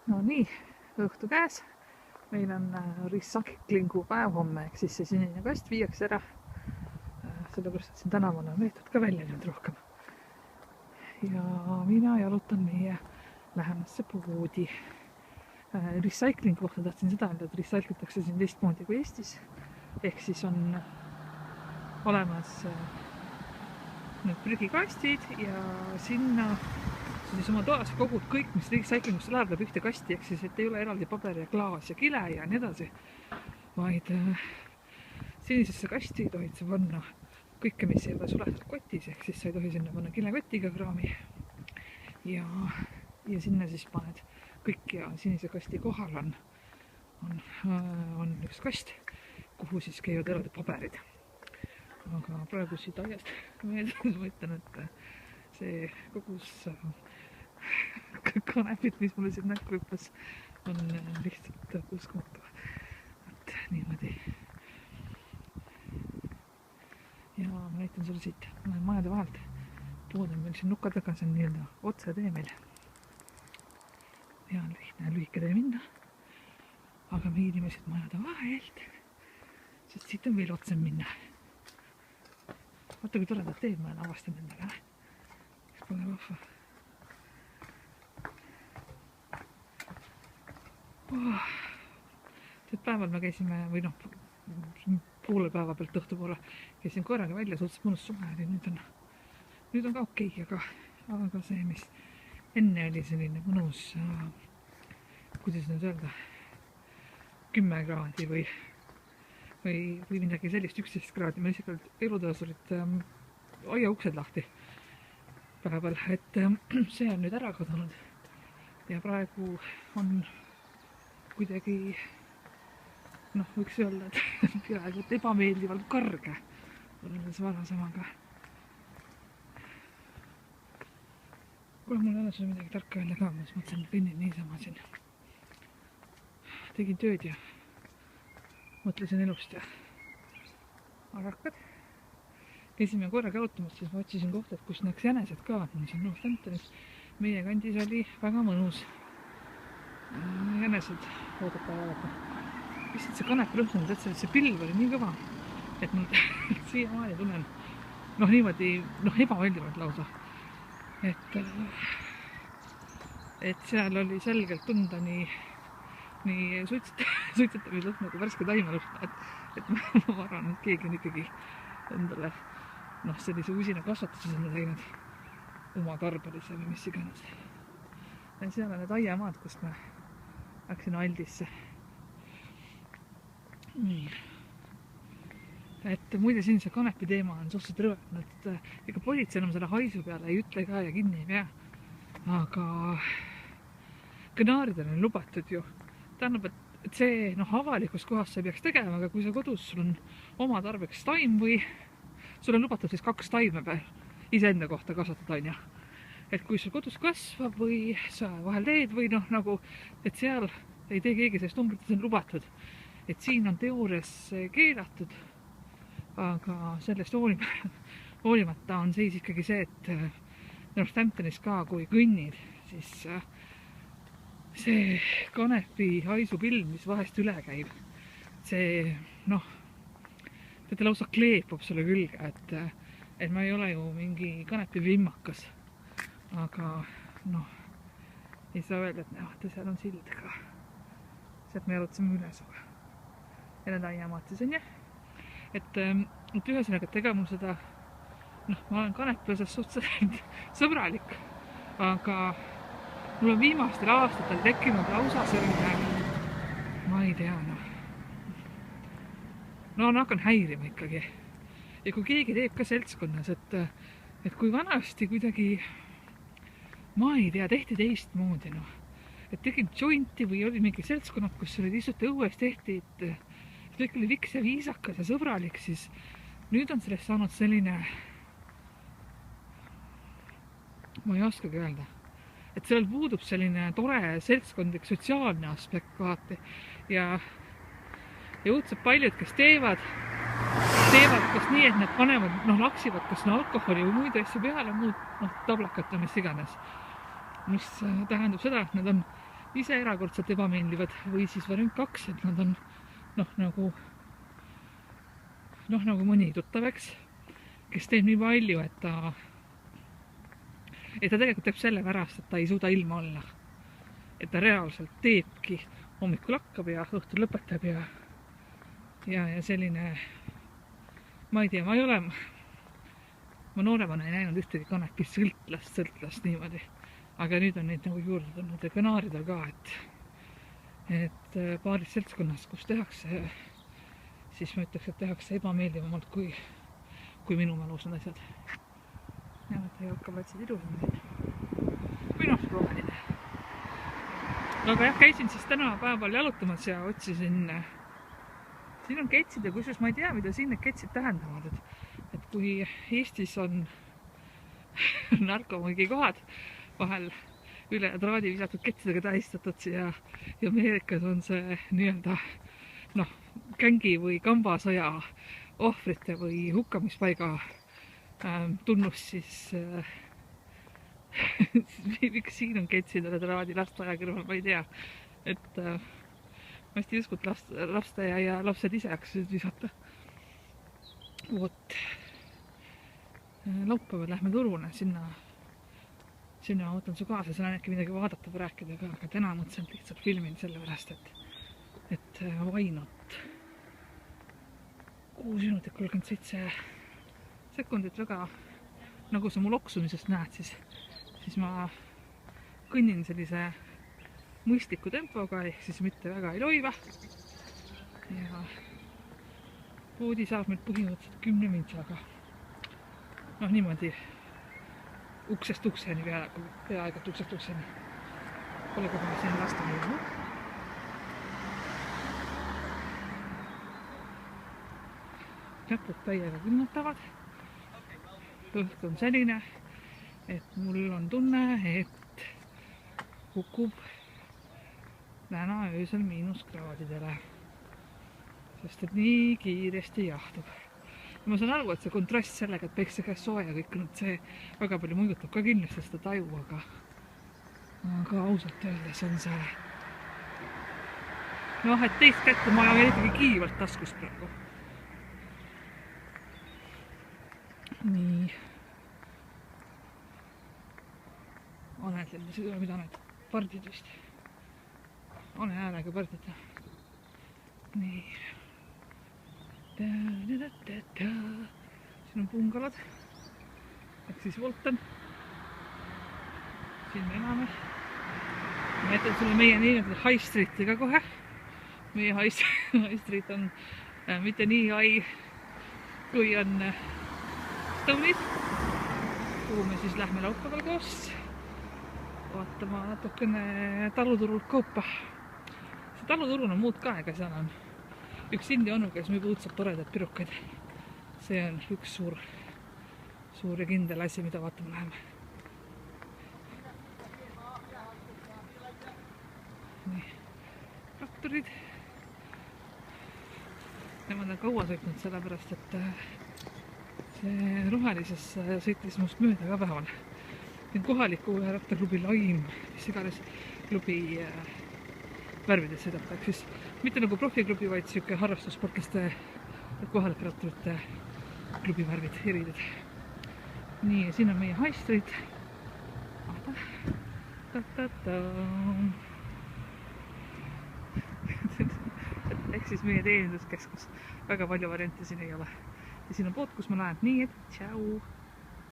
No nii, õhtu käes. Meil on recyclingu päev homme, ehk siis see sinine kast viiakse ära. Sellepärast, et siin tänaval on veetud ka välja nüüd rohkem. Ja mina jalutan meie lähemasse poodi. Recycling kohta tahtsin seda öelda, et recyclitakse siin teistmoodi kui Eestis. Ehk siis on olemas need prügikastid ja sinna siis oma toas kogud kõik, mis recyclingusse läheb ühte kasti, ehk siis, et ei ole eraldi paber ja klaas ja kile ja nii edasi, vaid sinisesse kasti tohid sa panna kõike, mis ei ole suletud kotis, ehk siis sa ei tohi sinna panna kilekotiga kraami ja sinna siis paned kõik ja sinise kasti kohal on üks kast, kuhu siis käivad eraldi paberid. Aga praegu siit aiast meeldes ma ütlen, et see kogus kanepid, mis mulle siin näkku hüppas, on lihtsalt uskumatu. Et niimoodi. Ja ma näitan sulle siit majade vahelt. Pood on meil siin nukka taga, see on nii-öelda otse tee meil. Ja on lühike tee minna. Aga me hiilime siit majade vahelt, sest siit on veel otsem minna. Vaata, kui toredad teed ma olen avastanud endaga. Eks pole vahva. Päeval me käisime, või poole päeva pealt õhtu poole käisin korraga välja, suhteliselt mõnus suve oli, nüüd on ka okei, aga see, mis enne oli selline mõnus, kuidas nüüd öelda, 10 kraadi või midagi sellist, 11 kraadi, meil isegi elutoas olid aiauksed lahti päeval, et see on nüüd ära kadunud ja praegu on kuidagi, võiks öelda, et peaaegu ebameeldivalt karge võrreldes varasemaga. Kuule, mul ei ole sulle midagi tarka öelda ka, ma mõtlesin, et kõnnin niisama siin. Tegin tööd ja mõtlesin elust ja hakkad. Käisime korraga jalutamas, siis ma otsisin kohta, et kus näeks jänesed ka. Siin Northamptonis meie kandis oli väga mõnus. Jänesed oodata vaadata. Lihtsalt see kanep rõhtunud, et see pilv oli nii kõva, et mul siiamaani tunnen niimoodi ebameeldivalt lausa. Et seal oli selgelt tunda nii suitsetamislõhn nagu värske taimelõhn, et ma arvan, et keegi on ikkagi endale sellise usina kasvatuse sinna teinud oma tarbelise või mis iganes. Ja seal on need aiamaad, kust ma läksin Aldisse. Nii. Et muide siin see kanepi teema on suhteliselt rõvetnud, et ega politsei enam selle haisu peale ei ütle ka ja kinni ei pea. Aga kõnaaridel on lubatud ju. Tähendab, et see avalikus kohas sa ei peaks tegema, aga kui sa kodus sul on oma tarbeks taim või sul on lubatud siis 2 taime peal iseenda kohta kasvatada on ja. Et kui sul kodus kasvab või sa vahel teed või et seal ei tee keegi sellest numbrit, see on lubatud. Et siin on teoorias keelatud, aga sellest hoolimata on seis ikkagi see, et Northamptonis ka, kui kõnnid, siis see kanepi haisupilv, mis vahest üle käib, see ta lausa kleepub sulle külge, et ma ei ole ju mingi kanepi vimmakas. Aga ei saa öelda, et seal on sild ka. Sealt me jalutasime üle suve. Ja need aiamaad siis on jah. Et ühesõnaga tegema mul seda, ma olen kanepiosas suhteliselt sõbralik, aga mul on viimastel aastatel tekkinud lausa selline, ma ei tea, hakkan häirima ikkagi. Ja kui keegi teeb ka seltskonnas, et kui vanasti kuidagi ma ei tea, tehti teistmoodi, et tegid jointi või oli mingi seltskonnad, kus olid istuti õues, tehti, et kõik oli viks ja viisakas ja sõbralik, siis nüüd on sellest saanud selline, ma ei oskagi öelda, et seal puudub selline tore seltskondlik sotsiaalne aspekt kohati ja õudselt paljud, kes teevad kas nii, et nad panevad, laksivad kas alkoholi või muid asju peale, muud tablakat või mis iganes. Mis tähendab seda, et nad on ise erakordselt ebameeldivad või siis variant 2, et nad on nagu mõni tuttav, eks, kes teeb nii palju, et ta tegelikult teeb selle pärast, et ta ei suuda ilma olla. Et ta reaalselt teebki, hommikul hakkab ja õhtul lõpetab ja selline, ma ei tea, ma nooremana ei näinud ühtegi kanepi sõltlast niimoodi, aga nüüd on neid nagu juurde tulnud ja kanaaridel ka, et paaris seltskonnas, kus tehakse, siis ma ütleks, et tehakse ebameeldivamalt kui minu mälus on asjad. Ja ei hakka võtsid ilusam siin. Või roheline. Aga jah, käisin siis täna päeval jalutamas ja otsisin, siin on ketsid ja kusjuures ma ei tea, mida siin need ketsid tähendavad, et kui Eestis on narkomõõgikohad vahel üle traadi visatud ketsidega tähistatud ja Ameerikas on see nii-öelda gängi või kambasõja ohvrite või hukkamispaiga tunnus, siis miks siin on ketsid üle traadi lasteaia kõrval, ma ei tea, et ma hästi ei usku, et lasteaia ja lapsed ise hakkasid visata. Vot, laupäeval lähme Turune, sinna ma võtan su kaasa, seal on äkki midagi vaadata või rääkida ka, aga täna mõtlesin lihtsalt filmin selle pärast, et Vainot 6 minutit 37 sekundit väga, nagu sa mu loksumisest näed, siis ma kõnnin sellise mõistliku tempoga, ehk siis mitte väga ei loiva. Ja poodi saab meil põhimõtteliselt 10 mintsaga. Niimoodi uksest ukseni, peaaegu uksest ukseni. Pole kohe siin lasta muu. Näpud täiega külmutavad. Õhk on selline, et mul on tunne, et kukub täna öösel -kraadidele, sest et nii kiiresti jahtub. Ma saan aru, et see kontrast sellega, et päikse käes soe ja kõik, see väga palju mõjutab ka kindlasti seda taju, aga ausalt öeldes on see et teist kätte ma olen ikkagi kiivalt taskust praegu. Nii. Anedled, mida need pardid vist. Ane häälega pardid. Nii. Siin on pungalad. Ehk siis Volten. Siin me elame. Ma jätan sulle meie nii-öelda High Streeti ka kohe. Meie High Street on mitte nii high, kui on Stone'is, kuhu me siis lähme laupäeval koos vaatama natukene taluturult kaupa. See taluturul on muud ka, ega seal on üks India onu, kes müüb õudselt toredad pirukaid. See on üks suur ja kindel asi, mida vaatama läheme. Nii, traktorid. Nemad on kaua sõitnud sellepärast, et see rohelises sõitis must mööda ka päeval. Kohaliku rattaklubi Laim, mis iganes klubi värvides sõidab, ehk siis mitte nagu profiklubi, vaid siuke harrastussportlaste kohalike ratturite klubi värvid, erided. Nii, siin on meie High Street. Ehk siis meie teeninduskeskus. Väga palju variante siin ei ole. Ja siin on pood, kus ma lähen. Nii, et tšau!